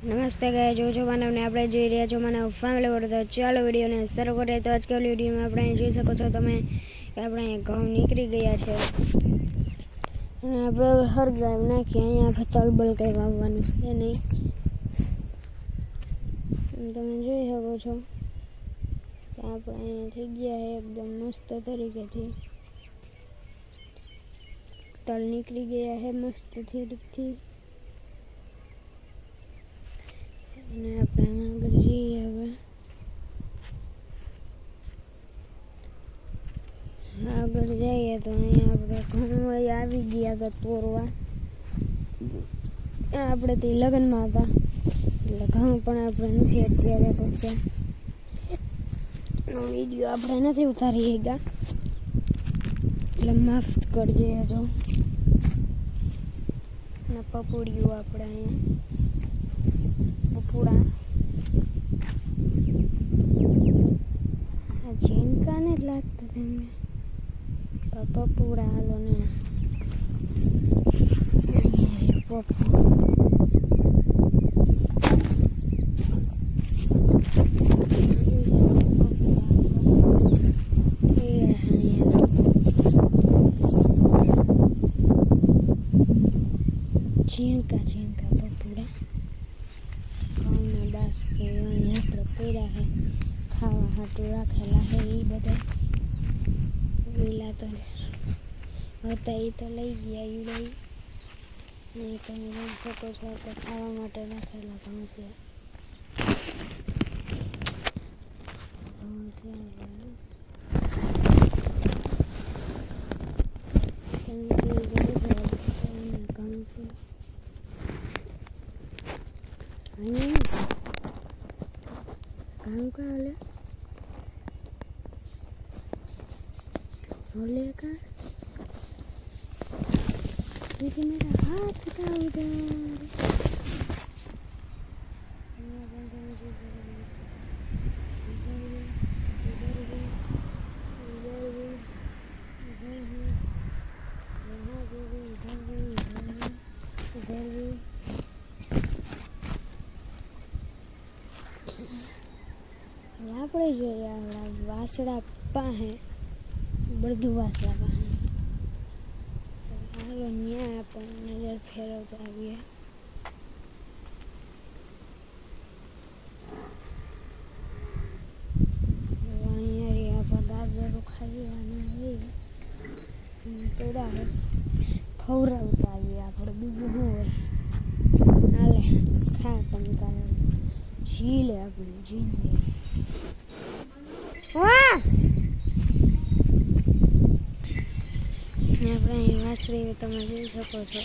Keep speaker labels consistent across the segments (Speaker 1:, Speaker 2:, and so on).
Speaker 1: નમસ્તે ગાય જો માનવને આપણે જોઈ રહ્યા છો માનવ ફેમિલી વર્ડ. તો ચાલો વિડીયોને શરૂ કરીએ. તો આજકાલ વિડીયોમાં આપણે જોઈ શકો છો તમે કે આપણે ઘઉં નીકળી ગયા છે અને આપણે હરગાવ નાખીએ. અહીંયા આપણે તલબલ કંઈ વાવવાનું છે નહીં. તમે જોઈ શકો છો કે આપણે અહીંયા થઈ ગયા છે એકદમ મસ્ત તરીકેથી તલ નીકળી ગયા છે મસ્તથી. અને આપણે આગળ જઈએ. હવે આગળ જઈએ તો અહીંયા આપણે ઘઉં આવી ગયા હતા તોરવા. આપણે તે લગ્નમાં હતા એટલે ઘઉં પણ આપણે નથી અત્યારે તો છે. વિડીયો આપણે નથી ઉતારી ગયા એટલે માફ કરજે. જો અને પપોડિયું આપણે અહીંયા પપોડા આ ઝીણકા ને જ લાગતા તેમને પપોડા. હાલો ને ઝીણકા પપોડા ઘઉંના બાસ્કે અહીંયા આપણે પડ્યા છે ખાવા હાટું રાખેલા છે. એ બધા લીલા તો હતા એ તો લઈ ગયા. એ લઈ નહીં તમે જોઈ શકો છો આપણે ખાવા માટે રાખેલા ઘઉં છે. काम का होले का दीदी मेरा हाथ था उधर. આપણે જોઈએ આપણા વાસડા પાસે બધું વાસડા પાસે. હાલો ત્યાં આપણે નજર ફેરવતા આવીએ. અહીંયા આપણે ગાજરો ખાવાના હોય થોડા ખવડાવતા આવીએ. આપણે બીજું શું હોય. હાલે ખા તમે તારે જી લે આપણે જી લે. આપણે અહીં વાસળી તમે જોઈ શકો છો.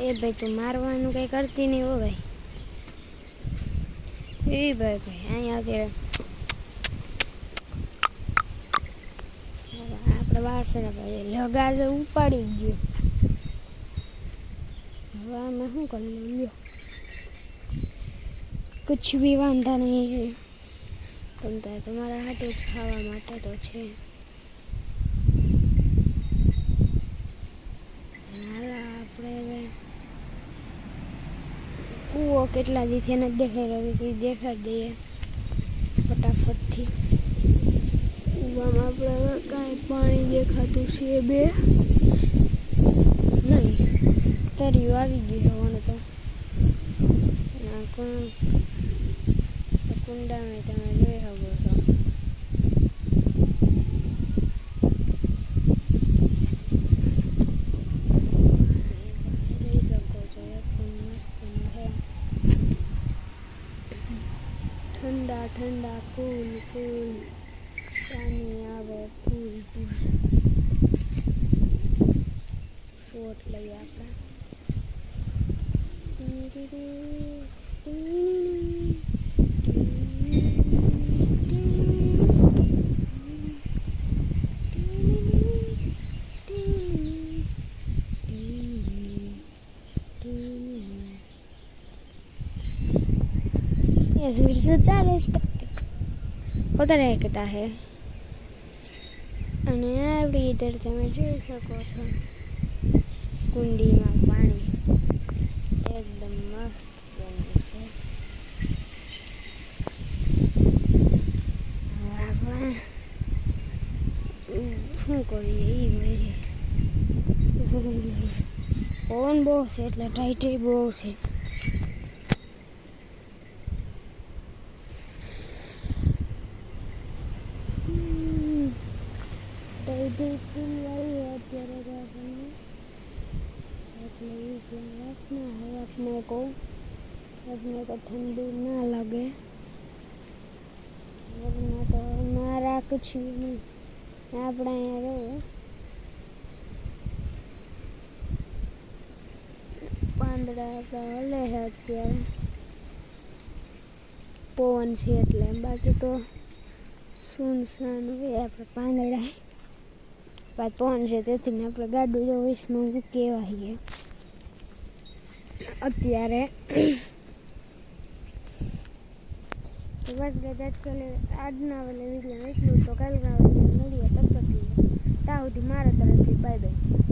Speaker 1: એ ભાઈ તું મારવાનું કંઈ કરતી નહીં હો ભાઈ. એ ભાઈ અહીંયા અત્યારે આપણે વાસણા ભાઈ લગાજ ઉપાડી ગયો. હવે અમે શું કરી લઈએ. कुछ भी वांधा नहीं है. तुम तो तुम्हारा हाथ खावा माटे तो छे. આપણે કૂવો કેટલા દીથી નથી દેખાડ્યો દેખાડી દઈએ ફટાફટથી. કૂવામાં આપણે કાંઈ પાણી દેખાતું છે બે નહીં. તર્યું આવી ગયું હોવાનું તો કુંડામાં તમે જોઈ શકો છો. જોઈ શકો છો એકદમ મસ્ત છે. ઠંડા ઠંડા કુલ પાણી આવે. ફૂલ શોટ લઈએ આપણે. फिर से 40 होता रहता है. અને આપણી ઇધર તમે જોઈ શકો છો કુંડીમાં પાણી એકદમ મસ્ત બન્યું છે. શું કરીએ એ પવન બહુ છે એટલે ટાઈટ બહુ છે. अपने को ठंडी ना लगे वरना तो मारा कुछ नहीं अपने પાંદડા હલે છે અત્યારે પવન છે એટલે બાકી તો સુનસાન હોય આપણે પાંદડા પાછ પવન છે તેથી આપણે ગાડું જો વીસમાં કહેવાય અત્યારે. તો બસ ગાઈસ આજકાલ આજના વેલે વિડીયો એટલું તો કાલના વેલે મળીએ તબ તક ત્યાં સુધી મારા તરફથી બાય બાય.